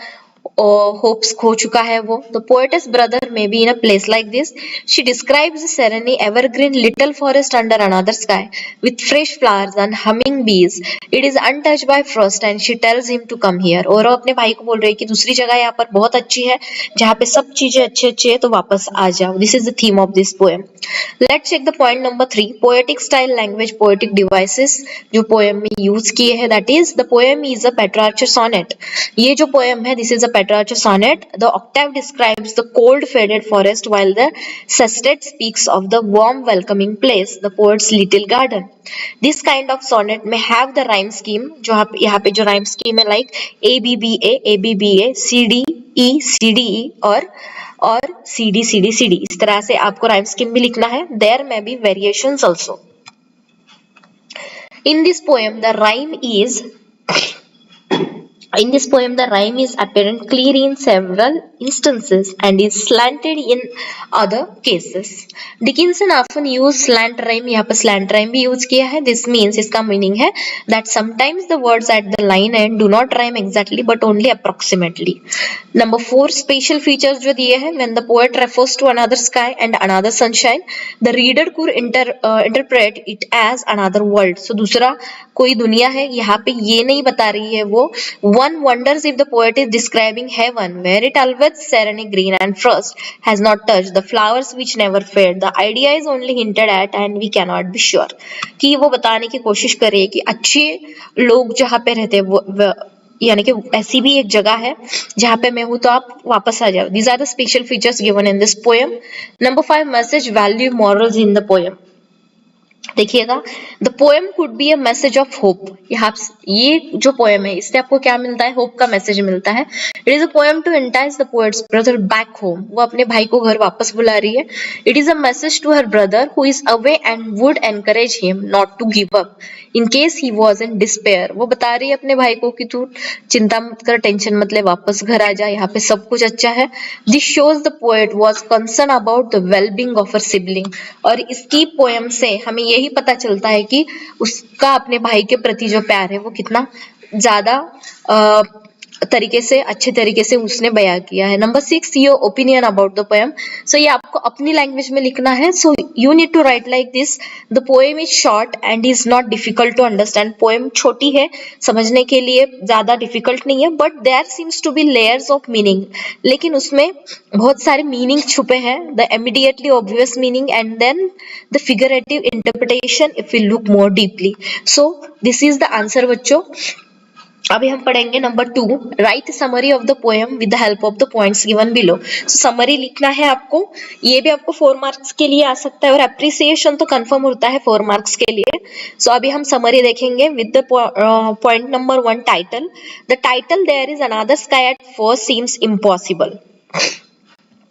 होप्स खो चुका है वो। The poets brother may be in a place like this. She describes the serene evergreen little forest under another sky with fresh flowers and humming bees. It is untouched by frost and she tells him to come here. और वो अपने भाई को बोल रही है कि दूसरी जगह यहाँ पर बहुत अच्छी है जहाँ पे सब चीजें अच्छी अच्छी है, तो वापस आ जाओ। This is the theme of this poem. Let's check the point number 3, poetic style, language, poetic devices जो पोएम में यूज किए हैं। That is the poem is a Petrarchan sonnet. ये जो पोएम है this is a Petrarch sonnet. The octave describes the cold faded forest while the sestet speaks of the warm welcoming place, the poet's little garden. This kind of sonnet may have the rhyme scheme, जो यहाँ पे जो rhyme scheme है like ABBA, ABBA, CDE, CDE और CD, CD, CD। इस तरह से आपको rhyme scheme भी लिखना है। There may be variations also. In this poem, the rhyme is apparent clear in several instances and is slanted in other cases. Dickinson often use slant rhyme, यहाँ पर slant rhyme भी use किया है। This means, इसका meaning है that sometimes the words at the line end do not rhyme exactly but only approximately. Number 4, special features जो दिए हैं। When the poet refers to another sky and another sunshine, the reader could interpret it as another world. So दूसरा कोई दुनिया है, यहाँ पे ये नहीं बता रही है वो। One wonders if the poet is describing heaven, where it always serene, green and frost has not touched the flowers which never fade. The idea is only hinted at and we cannot be sure. कि वो बताने की कोशिश कर रही है कि अच्छे लोग जहाँ पे रहते हैं यानी कि ऐसी भी एक जगह है जहाँ पे मैं हूँ तो आप वापस आ जाओ। These are the special features given in this poem. Number 5, message, value, morals in the poem. देखिएगा, the poem could be a message of hope. यहाँ ये जो पोएम है इससे आपको क्या मिलता है? होप का मैसेज मिलता है। It is a poem to entice the poet's brother back home. वो अपने भाई को घर वापस बुला रही है। It is a message to her brother who is away and would encourage him not to give up in case he was in despair. वो बता रही है अपने भाई को कि तू चिंता मत कर, टेंशन मत ले, वापस घर आ जा, यहाँ पे सब कुछ अच्छा है। This shows the poet was concern about the wellbeing of a sibling. और इसकी पोएम से हमें यही पता चलता है कि उसका अपने भाई के प्रति जो प्यार है वो कितना ज्यादा तरीके से, अच्छे तरीके से उसने बयां किया है। Number 6, your opinion about the poem. So ये आपको अपनी लैंग्वेज में लिखना है। So you need to write like this, the poem is short and is not difficult to understand. Poem छोटी है, समझने के लिए ज्यादा डिफिकल्ट नहीं है, but there seems to be layers of meaning. लेकिन उसमें बहुत सारे मीनिंग छुपे हैं, the immediately obvious meaning and then the figurative interpretation if we look more deeply. So this is the answer बच्चों। अभी हम पढ़ेंगे number 2, write summary of the poem with the help of the points given below. Summary लिखना है आपको। ये भी आपको 4 मार्क्स के लिए आ सकता है और अप्रिसिएशन तो कंफर्म होता है 4 मार्क्स के लिए। सो अभी हम समरी देखेंगे with the point number 1, title. The title there is another sky at first seems impossible.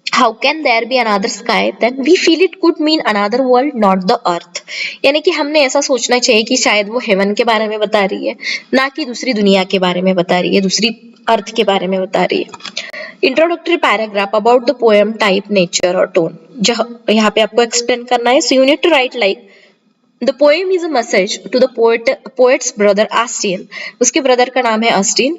How can there be another sky? Then we feel it could mean another world, not the earth. यानी कि हमने ऐसा सोचना चाहिए कि शायद वो हेवन के बारे में बता रही है, ना कि दूसरी दुनिया के बारे में बता रही है, दूसरी अर्थ के बारे में बता रही है। Introductory paragraph about the poem, type, nature और टोन। जो यहाँ पे आपको एक्सप्लेन करना है। So you need to write like The poem is a message to the poet's brother Austin. उसके ब्रदर का नाम है Austin,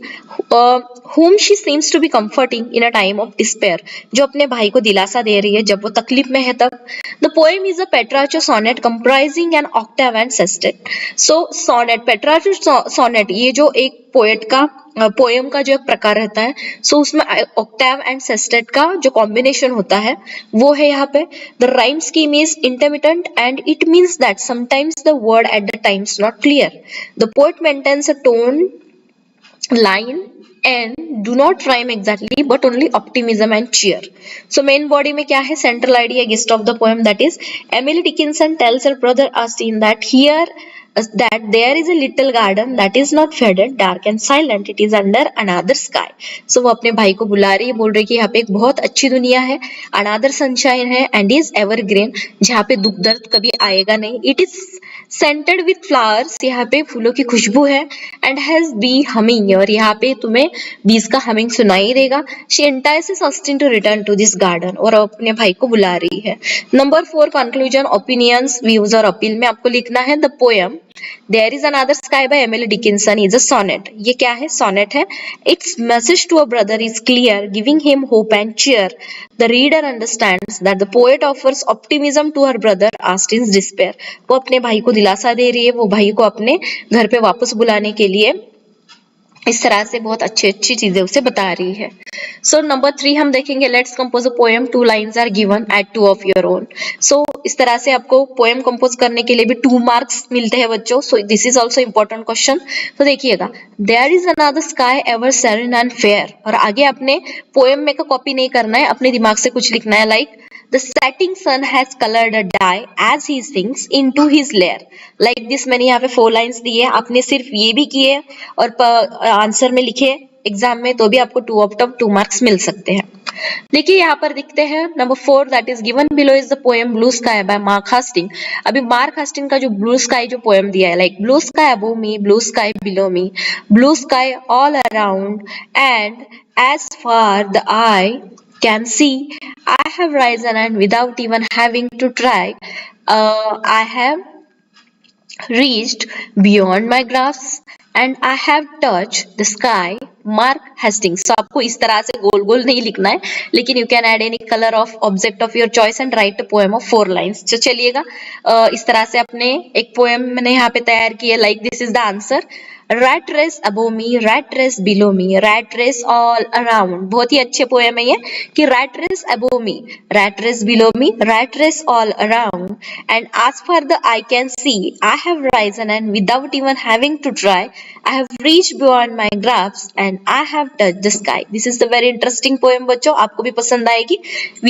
whom she seems to be comforting in a time of despair. जो अपने भाई को दिलासा दे रही है जब वो तकलीफ में है तब. The poem is a petrarch sonnet comprising an octave and sestet. So sonnet, petrarch sonnet, ये जो एक पोएट का पोएम का जो एक प्रकार रहता है, सो उसमें ऑक्टेव एंड सेस्टेट का जो कॉम्बिनेशन होता है वो है यहाँ पे. The rhyme scheme is intermittent and it means that sometimes the word at the times not clear. The poet maintains a tone line and do not rhyme exactly but only optimism and cheer. So main body में क्या है, central idea gist of the poem, that is Emily Dickinson tells her brother Austin that there is a little garden that is not faded, dark and silent, it is under another sky. So वो अपने भाई को बुला रही है, बोल रही है कि यहाँ पे एक बहुत अच्छी दुनिया है, another sunshine है and is evergreen, जहाँ पे दुख दर्द कभी आएगा नहीं. It is scented with flowers, यहाँ पे फूलों की खुशबू है, and has bee humming, और यहाँ पे तुम्हें बीज का हमिंग सुनाई देगा. She entices Austin to return to this garden, और अपने भाई को बुला रही है. नंबर 4 कंक्लूजन, ओपिनियंस, व्यूज और अपील में आपको लिखना है the poem There is another sky by Emily Dickinson is a sonnet. ये क्या है, सोनेट है. Its message to a brother is clear, giving him hope and cheer. The reader understands that the poet offers optimism to her brother Austin's despair. वो अपने भाई को दिलासा दे रही है, वो भाई को अपने घर पे वापस बुलाने के लिए इस तरह से बहुत अच्छी अच्छी चीजें उसे बता रही है. सो नंबर 3 हम देखेंगे, let's compose a poem, 2 lines are given, add 2 of your own. So इस तरह से आपको पोएम कंपोज करने के लिए भी 2 मार्क्स मिलते हैं बच्चों. So this is also important question. तो देखिएगा, there is another sky ever serene and fair, और आगे आपने पोएम में का कॉपी नहीं करना है, अपने दिमाग से कुछ लिखना है. Like The setting sun has colored a dye as he sinks into his lair. Like this मैंने यहाँ पे 4 लाइन्स दी है, आपने सिर्फ ये भी किए और आंसर में लिखे एग्जाम में, तो भी आपको 2 आउट ऑफ 2 मार्क्स मिल सकते हैं. देखिए यहाँ पर दिखते हैं number 4, that is given below is the poem blue sky by Mark Hasting. अभी मार्क हास्टिंग का जो ब्लू स्काई जो पोएम दिया है, like blue sky above me, blue sky below me, blue sky all around and as far the eye can see, I have risen and without even having to try, I have reached beyond my grasp and I have touched the sky. Mark Hastings. तो आपको इस तरह से गोल गोल नहीं लिखना है, लेकिन you can add any colour of object of your choice and right a poem of 4 lines. तो चलिएगा, इस तरह से अपने एक पोएम मैंने यहाँ पे तैयार की है. Like this is the answer, Rat race above me, rat race below me, rat race all around. बहुत ही अच्छे पोएम है ये कि rat race above me, rat race below me, rat race all around, and as far the eye can see, I have risen and without even having to try, I have reached beyond my grasp and I have touched the sky. This is the very interesting poem बच्चों, आपको भी पसंद आएगी.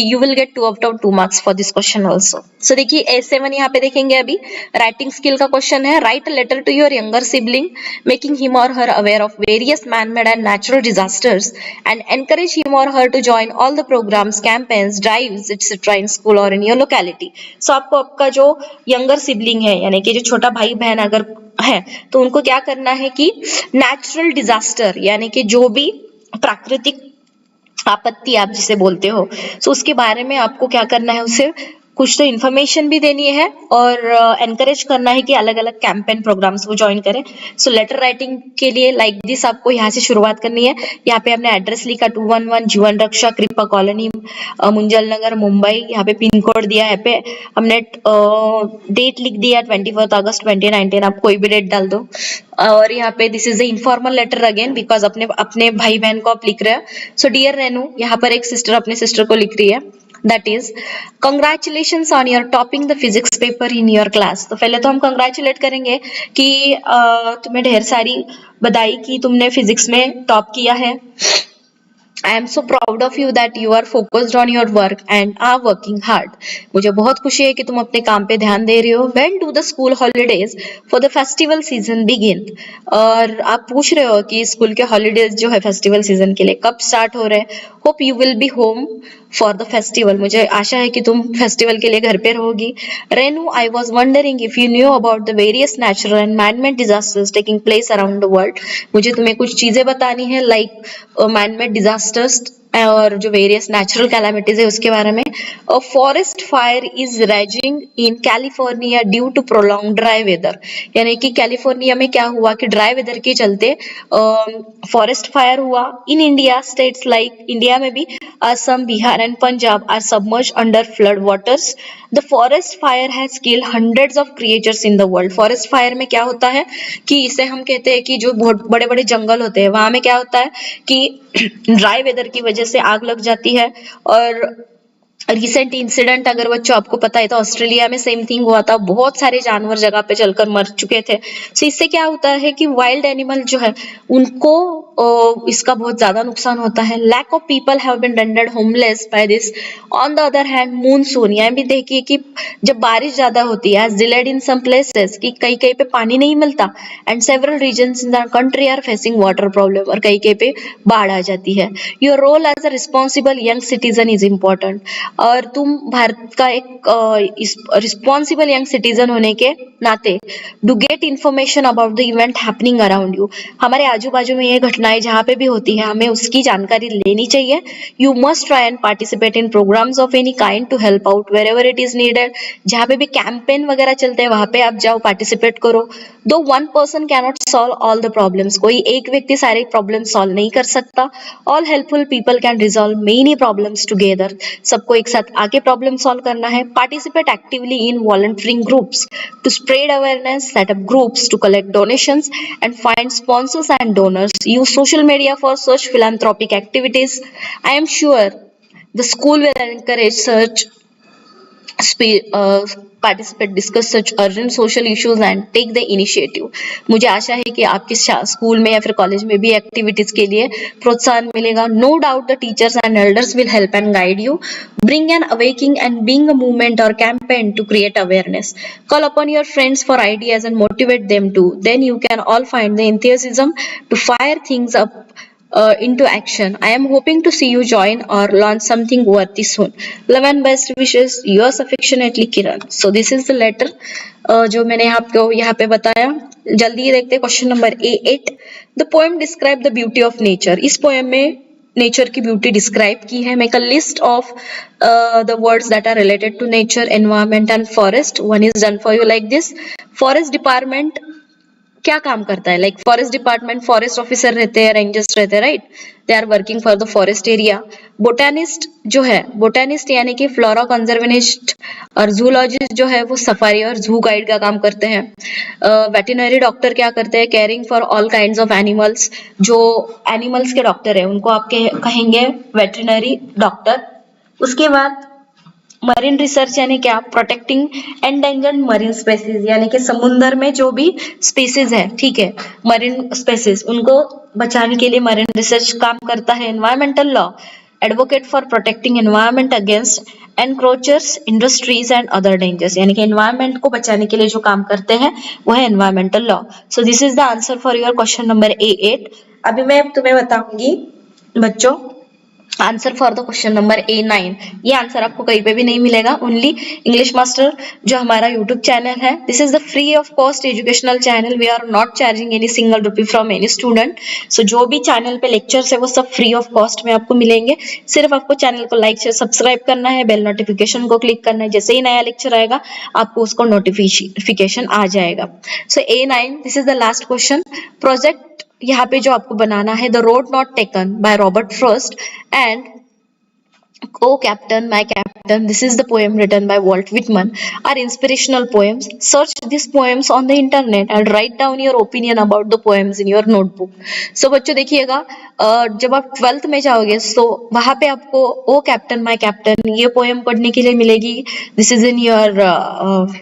You will get 2 out of 2 marks for this question also. So देखिए A7 यहाँ पे देखेंगे. अभी राइटिंग स्किल का क्वेश्चन है. Write a letter to your younger sibling making him or her aware of various man-made and natural disasters and encourage him or her to join all the programs, campaigns, drives, etc. in school or in your locality. So आपको आपका जो younger sibling है, यानी कि जो छोटा भाई बहन अगर है, तो उनको क्या करना है कि natural disaster यानी कि जो भी प्राकृतिक आपत्ति आप जिसे बोलते हो, so उसके बारे में आपको क्या करना है, उसे कुछ तो इन्फॉर्मेशन भी देनी है और एनकरेज करना है कि अलग अलग कैंपेन प्रोग्राम्स वो ज्वाइन करें. सो लेटर राइटिंग के लिए लाइक दिस आपको यहाँ से शुरुआत करनी है. यहाँ पे हमने एड्रेस लिखा 211 जीवन रक्षा कृपा कॉलोनी मुंजल नगर मुंबई. यहाँ पे पिन कोड दिया है, पे हमने डेट लिख दिया 24 अगस्त 2019. आप कोई भी डेट डाल दो. और यहाँ पे this is the informal letter again, because अपने भाई बहन को आप लिख रहे हो. सो डियर रेनू, यहाँ पर एक सिस्टर अपने सिस्टर को लिख रही है. That is, congratulations on your topping the physics paper in your class. तो पहले तो हम congratulate करेंगे कि तुम्हें ढेर सारी बधाई कि तुमने फिजिक्स में टॉप किया है. I am so proud of you that you are focused on your work and are working hard. मुझे बहुत खुशी है कि तुम अपने काम पे ध्यान दे रही हो. When do the school holidays for the festival season begin? और आप पूछ रहे हो कि स्कूल के हॉलीडेज जो है फेस्टिवल सीजन के लिए कब स्टार्ट हो रहे हैं. Hope you will be home for the festival. मुझे आशा है कि तुम फेस्टिवल के लिए घर पे रहोगी. Renu, I was wondering if you knew about the various natural and man-made disasters taking place around the world. मुझे तुम्हें कुछ चीजें बतानी है, like man-made disasters और जो वेरियस नेचुरल कैलामिटीज है उसके बारे में। Forest fire is raging in California due to prolong dry weather, यानी कि कैलिफोर्निया में क्या हुआ कि ड्राई वेदर के चलते फॉरेस्ट फायर हुआ। In India states like India में भी Assam, Bihar and Punjab are submerged under flood waters. The forest fire has killed hundreds of creatures in the world. Forest fire में क्या होता है कि इसे हम कहते हैं कि जो बहुत बड़े बड़े जंगल होते हैं वहां में क्या होता है कि ड्राई वेदर की वजह से आग लग जाती है। और रिसेंट इंसिडेंट अगर बच्चों आपको पता है तो ऑस्ट्रेलिया में सेम थिंग हुआ था, बहुत सारे जानवर जगह पे चलकर मर चुके थे। सो इससे क्या होता है कि वाइल्ड एनिमल जो है उनको इसका बहुत ज्यादा नुकसान होता है। Lack of people have been rendered homeless by this. On the other hand monsoon, यहाँ भी देखिए कि जब बारिश ज्यादा होती है, डिलेड इन सम प्लेसेस, कि कहीं कहीं पे पानी नहीं मिलता, and several reasons in the country are facing water problem, और कहीं कहीं पे बाढ़ आ जाती है। Your role as a responsible young citizen is important, और तुम भारत का एक रिस्पॉन्सिबल यंग सिटीजन होने के नाते do get information about the event happening around you. हमारे आजू बाजू में ये घटनाएं जहाँ पे भी होती है हमें उसकी जानकारी लेनी चाहिए। You must try and participate in programs of any kind to help out wherever it is needed. जहाँ पे भी कैंपेन वगैरह चलते हैं वहां पे आप जाओ, पार्टिसिपेट करो। दो one person cannot solve all the problems, कोई एक व्यक्ति सारे प्रॉब्लम सॉल्व नहीं कर सकता। All helpful people can resolve many problems together, सबको एक साथ आके प्रॉब्लम सॉल्व करना है। Participate actively in volunteering groups to spread awareness, set up groups to collect donations and find sponsors and donors. Use social media for such philanthropic activities. I am sure the school will encourage such participate, discuss such urgent social issues and take the initiative. मुझे आशा है कि आपके स्कूल में या फिर कॉलेज में भी एक्टिविटीज के लिए प्रोत्साहन मिलेगा। No doubt the teachers and elders will help and guide you. Bring an awakening and being a movement or campaign to create awareness. Call upon your friends for ideas and motivate them too. Then you can all find the enthusiasm to fire things up into action. I am hoping to see you join or launch something worthy soon. Love and best wishes. Yours affectionately, Kiran. So this is the letter जो मैंने आपको यहाँ पे बताया। जल्दी देखते हैं question number A8। The poem describe the beauty of nature. इस पोएम में नेचर की ब्यूटी डिस्क्राइब की है। Make a list of the words that are related to nature, environment and forest. One is done for you like this. Forest department क्या काम करता है? Like forest department forest officer रहते हैं, रेंजर्स रहते हैं, right? They are working for the forest area. Botanist जो है, बोटानिस्ट यानी कि फ्लोरा कंजर्वेनिस्ट, और जूलॉजिस्ट जो है वो सफारी और जू गाइड का काम करते हैं। वेटरनरी डॉक्टर क्या करते हैं? Caring for all kinds of animals. जो एनिमल्स के डॉक्टर है उनको आप कहेंगे वेटरनरी डॉक्टर। उसके बाद मरीन रिसर्च यानी क्या? प्रोटेक्टिंग एंडेंजर्ड मरीन स्पेसीज, यानी कि समुद्र में जो भी स्पीसीज है, ठीक है, मरीन स्पेसीज, उनको बचाने के लिए मरीन रिसर्च काम करता है। Environmental law, advocate for protecting environment against encroachers, industries and other dangers, यानी कि एनवायरमेंट को बचाने के लिए जो काम करते हैं वो है environmental law. So this is the answer for your question number A8। अभी मैं तुम्हें बताऊंगी बच्चों answer for the question number A9। ये आंसर आपको कहीं पे भी नहीं मिलेगा, ओनली इंग्लिश मास्टर जो हमारा यूट्यूब चैनल है। This is the free of cost educational channel. We are not charging any single rupee from any student. So जो भी चैनल पे लेक्चर्स है वो सब फ्री ऑफ कॉस्ट में आपको मिलेंगे। सिर्फ आपको चैनल को लाइक शेयर सब्सक्राइब करना है, बेल नोटिफिकेशन को क्लिक करना है। जैसे ही नया लेक्चर आएगा आपको उसको नोटिफिकेशन आ जाएगा। सो A9, this is the last question. Project यहाँ पे जो आपको बनाना है, the road not taken by Robert Frost and Oh Captain, My Captain, this is the poem written by Walt Whitman, are inspirational poems. Search these poems on the internet and write down your opinion about the poems in your notebook. So बच्चों देखिएगा, जब आप 12th में जाओगे तो वहां पे आपको ओ कैप्टन माय कैप्टन ये पोएम पढ़ने के लिए मिलेगी। This is in your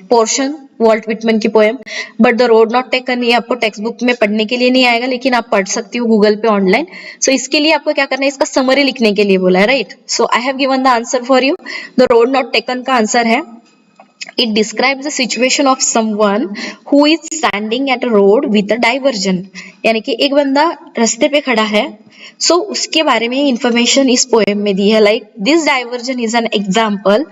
portion, Walt Whitman की poem. But the road not taken ये आपको टेक्स्ट बुक में पढ़ने के लिए नहीं आएगा, लेकिन आप पढ़ सकती हो गूगल पे ऑनलाइन। सो इसके लिए आपको क्या करना है, इसका समरी लिखने के लिए बोला है, right? So I have given the answer for you. The road not taken का आंसर है, it describes the situation of someone who is standing at a road with a diversion, यानी कि एक बंदा रास्ते पे खड़ा है। सो उसके बारे में इंफॉर्मेशन इस पोएम में दी है। Like this diversion is an example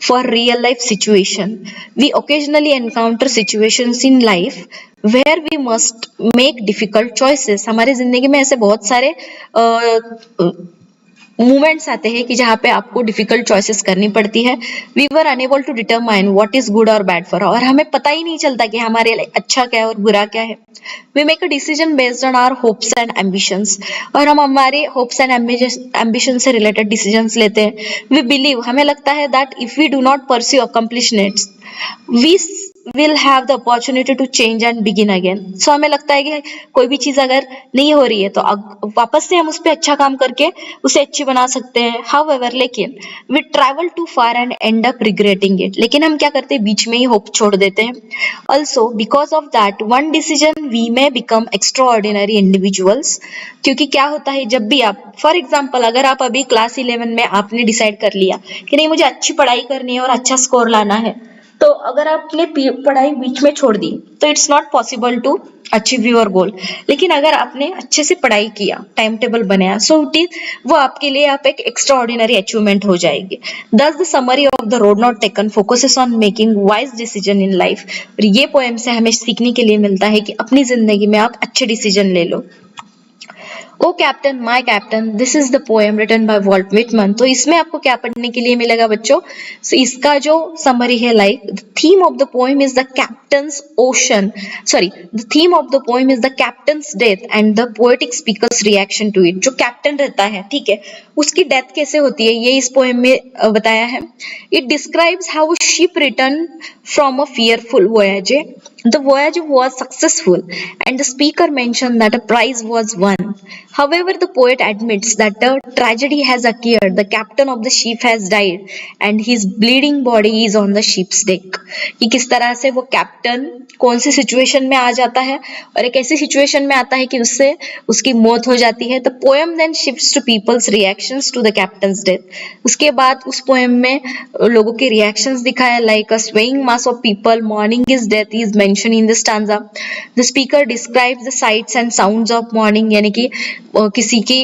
for real life situation. We occasionally encounter situations in life where we must make difficult choices. हमारी जिंदगी में ऐसे बहुत सारे मोमेंट्स आते हैं कि जहाँ पे आपको डिफिकल्ट चॉइसेस करनी पड़ती है. We were unable to determine what is good और बैड फॉर, और हमें पता ही नहीं चलता कि हमारे लिए अच्छा क्या है और बुरा क्या है. We make a decision based on our hopes and ambitions, और हम हमारे होप्स एंड एम्बिशन से रिलेटेड डिसीजंस लेते हैं. वी बिलीव, हमें लगता है that if we do not pursue accomplishments we will have the opportunity to change and begin again. So हमें लगता है कि कोई भी चीज अगर नहीं हो रही है तो वापस से हम उस पर अच्छा काम करके उसे अच्छी बना सकते हैं. हाउएवर, लेकिन we travel too far and end up regretting it, लेकिन हम क्या करते हैं, बीच में ही होप छोड़ देते हैं. Also because of that one decision we may become extraordinary individuals. क्योंकि क्या होता है, जब भी आप, फॉर एग्जाम्पल, अगर आप अभी क्लास 11 में आपने डिसाइड कर लिया कि नहीं मुझे अच्छी पढ़ाई करनी है और अच्छा स्कोर लाना है, तो अगर आपने पढ़ाई बीच में छोड़ दी तो it's not possible to achieve your goal. लेकिन अगर आपने अच्छे से पढ़ाई किया, टाइम टेबल बनाया, सो इट इज, वो आपके लिए आप एक एक्स्ट्रा ऑर्डिनरी अचीवमेंट हो जाएगी. दस the summary of the road not taken focuses on making wise decision in life. और ये पोएम से हमें सीखने के लिए मिलता है कि अपनी जिंदगी में आप अच्छे डिसीजन ले लो. O captain my captain, this is the poem written by Walt Whitman. तो इसमें आपको क्या पढ़ने के लिए मिलेगा बच्चों? इसका जो समरी है, like the theme of the poem is the captain's ocean, sorry, the theme of the poem is the captain's death and the poetic speaker's reaction to it. जो कैप्टन रहता है, ठीक है, उसकी डेथ कैसे होती है ये इस पोएम में बताया है. It describes how a ship return from a fearful voyage. The voyage was successful and the speaker mentioned that a prize was won. However, the poet admits that a tragedy has occurred. The captain of the ship has died and his bleeding body is on the ship's deck. कि किस तरह से वो कैप्टन कौन सी सिचुएशन में आ जाता है और एक ऐसी सिचुएशन में आता है कि उससे उसकी मौत हो जाती है. The poem then shifts to people's reactions to the captain's death. उसके बाद उस पोएम में लोगों के रिएक्शंस दिखाया, like a swaying mass of people mourning his death is mentioned in this stanza. The speaker describes the sights and sounds of mourning, यानी कि किसी की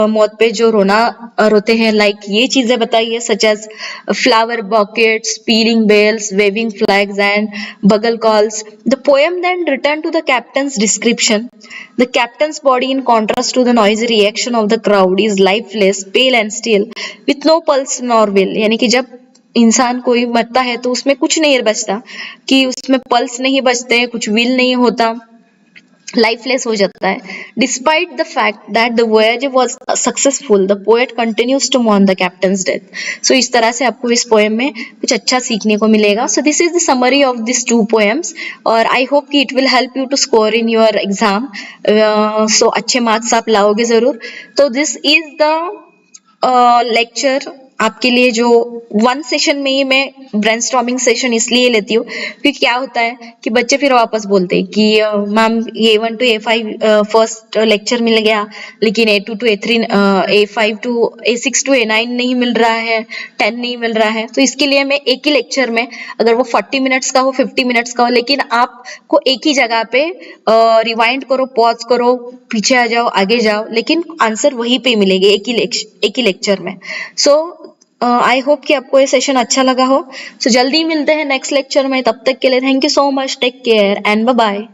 मौत पे जो रोते हैं, लाइक ये चीजें बताई है, such as flower bouquets, pealing bells, waving flags and bugle calls. The poem then return to the captain's description. The captain's body in contrast to the noisy reaction of the crowd is lifeless, pale and still, with no pulse nor will. यानी कि जब इंसान कोई मरता है तो उसमें कुछ नहीं बचता, कि उसमें पल्स नहीं बचते, कुछ विल नहीं होता, लाइफलेस हो जाता है. Despite the fact that the voyage was successful, the poet continues to mourn the captain's death. So इस तरह से आपको इस पोएम में कुछ अच्छा सीखने को मिलेगा. So this is the summary of this two poems, और आई होप कि it will help you to score in your exam. So अच्छे मार्क्स आप लाओगे जरूर. तो दिस इज द लेक्चर आपके लिए, जो वन सेशन में ही मैं ब्रेनस्टॉर्मिंग सेशन इसलिए लेती हूँ क्योंकि क्या होता है कि बच्चे फिर वापस बोलते हैं कि ma'am A1 to A5 first lecture मिल गया, लेकिन A2 to A3, A5 to A6 to A9 नहीं मिल रहा है, 10 नहीं मिल रहा है. तो इसके लिए मैं एक ही लेक्चर में, अगर वो 40 मिनट्स का हो, 50 मिनट्स का हो, लेकिन आपको एक ही जगह पे रिवाइंड करो, पॉज करो, पीछे आ जाओ, आगे जाओ, लेकिन आंसर वहीं पे मिलेंगे एक ही लेक्चर में. सो आई होप कि आपको ये सेशन अच्छा लगा हो. सो जल्दी मिलते हैं नेक्स्ट लेक्चर में. तब तक के लिए thank you so much, take care and bye bye.